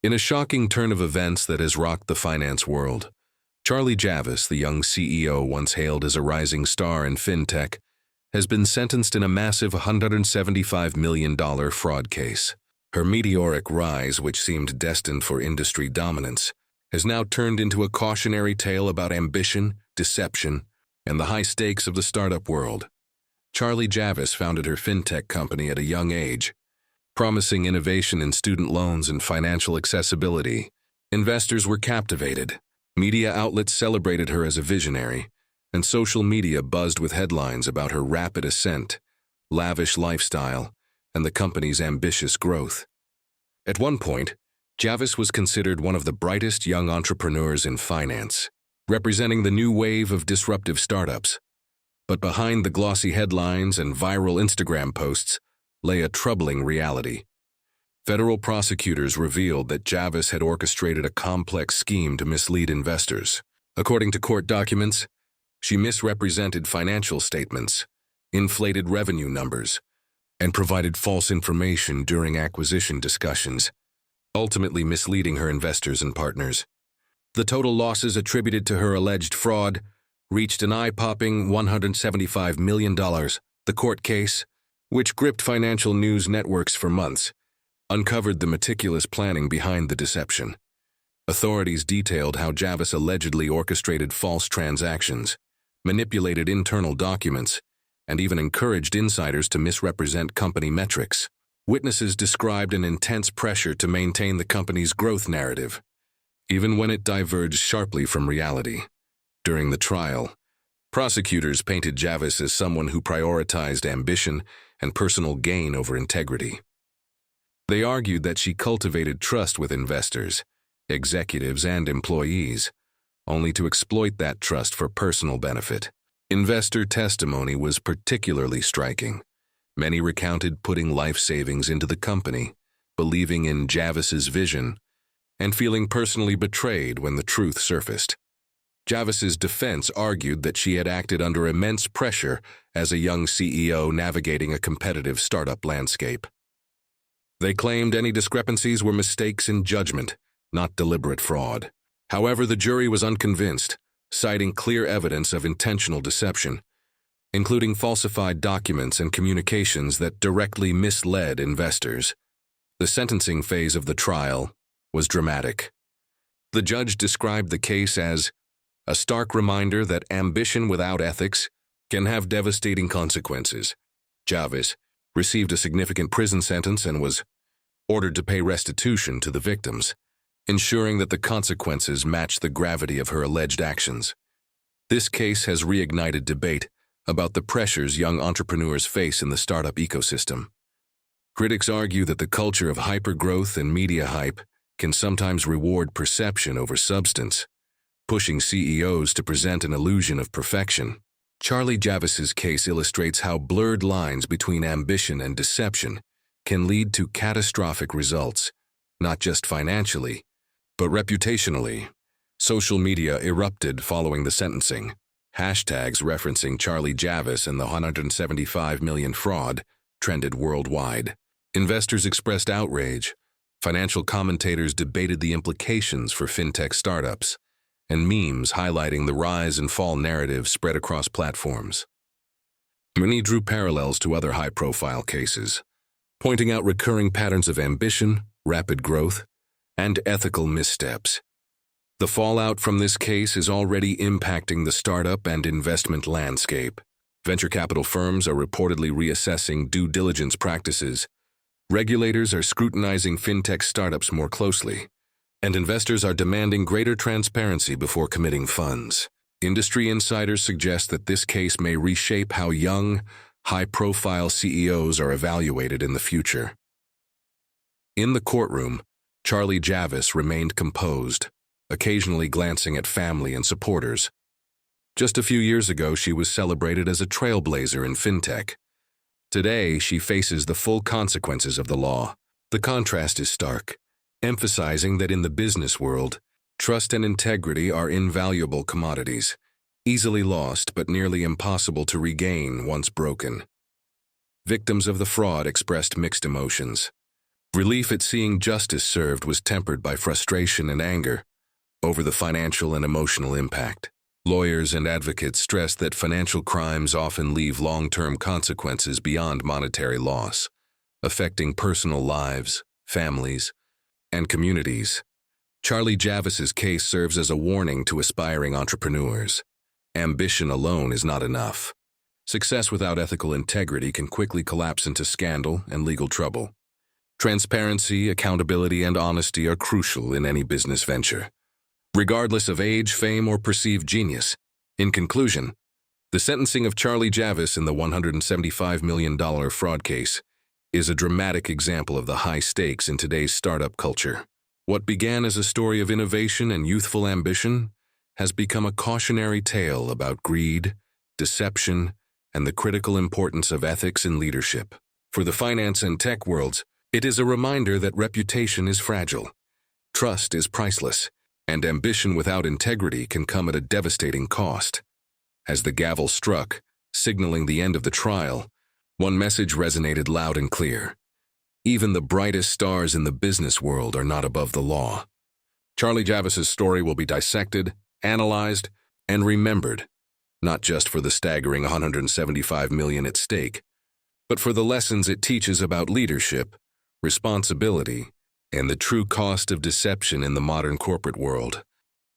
In a shocking turn of events that has rocked the finance world, Charlie Javice, the young CEO once hailed as a rising star in fintech, has been sentenced in a massive $175 million fraud case. Her meteoric rise, which seemed destined for industry dominance, has now turned into a cautionary tale about ambition, deception, and the high stakes of the startup world. Charlie Javice founded her fintech company at a young age, promising innovation in student loans and financial accessibility. Investors were captivated. Media outlets celebrated her as a visionary, and social media buzzed with headlines about her rapid ascent, lavish lifestyle, and the company's ambitious growth. At one point, Javice was considered one of the brightest young entrepreneurs in finance, representing the new wave of disruptive startups. But behind the glossy headlines and viral Instagram posts lay a troubling reality. Federal prosecutors revealed that Javice had orchestrated a complex scheme to mislead investors. According to court documents, she misrepresented financial statements, inflated revenue numbers, and provided false information during acquisition discussions, ultimately misleading her investors and partners. The total losses attributed to her alleged fraud reached an eye-popping $175 million. The court case, which gripped financial news networks for months, uncovered the meticulous planning behind the deception. Authorities detailed how Javice allegedly orchestrated false transactions, manipulated internal documents, and even encouraged insiders to misrepresent company metrics. Witnesses described an intense pressure to maintain the company's growth narrative, even when it diverged sharply from reality. During the trial, prosecutors painted Javice as someone who prioritized ambition and personal gain over integrity. They argued that she cultivated trust with investors, executives, and employees, only to exploit that trust for personal benefit. Investor testimony was particularly striking. Many recounted putting life savings into the company, believing in Javice's vision, and feeling personally betrayed when the truth surfaced. Javice's defense argued that she had acted under immense pressure as a young CEO navigating a competitive startup landscape. They claimed any discrepancies were mistakes in judgment, not deliberate fraud. However, the jury was unconvinced, citing clear evidence of intentional deception, including falsified documents and communications that directly misled investors. The sentencing phase of the trial was dramatic. The judge described the case as a stark reminder that ambition without ethics can have devastating consequences. Javice received a significant prison sentence and was ordered to pay restitution to the victims, ensuring that the consequences matched the gravity of her alleged actions. This case has reignited debate about the pressures young entrepreneurs face in the startup ecosystem. Critics argue that the culture of hypergrowth and media hype can sometimes reward perception over substance, pushing CEOs to present an illusion of perfection. Charlie Javice's case illustrates how blurred lines between ambition and deception can lead to catastrophic results, not just financially, but reputationally. Social media erupted following the sentencing. Hashtags referencing Charlie Javice and the $175 million fraud trended worldwide. Investors expressed outrage. Financial commentators debated the implications for fintech startups, and memes highlighting the rise and fall narrative spread across platforms. Many drew parallels to other high-profile cases, pointing out recurring patterns of ambition, rapid growth, and ethical missteps. The fallout from this case is already impacting the startup and investment landscape. Venture capital firms are reportedly reassessing due diligence practices. Regulators are scrutinizing fintech startups more closely, and investors are demanding greater transparency before committing funds. Industry insiders suggest that this case may reshape how young, high-profile CEOs are evaluated in the future. In the courtroom, Charlie Javice remained composed, occasionally glancing at family and supporters. Just a few years ago, she was celebrated as a trailblazer in fintech. Today, she faces the full consequences of the law. The contrast is stark, emphasizing that in the business world, trust and integrity are invaluable commodities, easily lost but nearly impossible to regain once broken. Victims of the fraud expressed mixed emotions. Relief at seeing justice served was tempered by frustration and anger over the financial and emotional impact. Lawyers and advocates stress that financial crimes often leave long-term consequences beyond monetary loss, affecting personal lives, families, and communities. Charlie Javice's case serves as a warning to aspiring entrepreneurs. Ambition alone is not enough. Success without ethical integrity can quickly collapse into scandal and legal trouble. Transparency, accountability, and honesty are crucial in any business venture, regardless of age, fame, or perceived genius. In conclusion, the sentencing of Charlie Javice in the $175 million fraud case is a dramatic example of the high stakes in today's startup culture. What began as a story of innovation and youthful ambition has become a cautionary tale about greed, deception, and the critical importance of ethics in leadership. For the finance and tech worlds, it is a reminder that reputation is fragile, trust is priceless, and ambition without integrity can come at a devastating cost. As the gavel struck, signaling the end of the trial, one message resonated loud and clear. Even the brightest stars in the business world are not above the law. Charlie Javice's story will be dissected, analyzed, and remembered, not just for the staggering $175 million at stake, but for the lessons it teaches about leadership, responsibility, and the true cost of deception in the modern corporate world.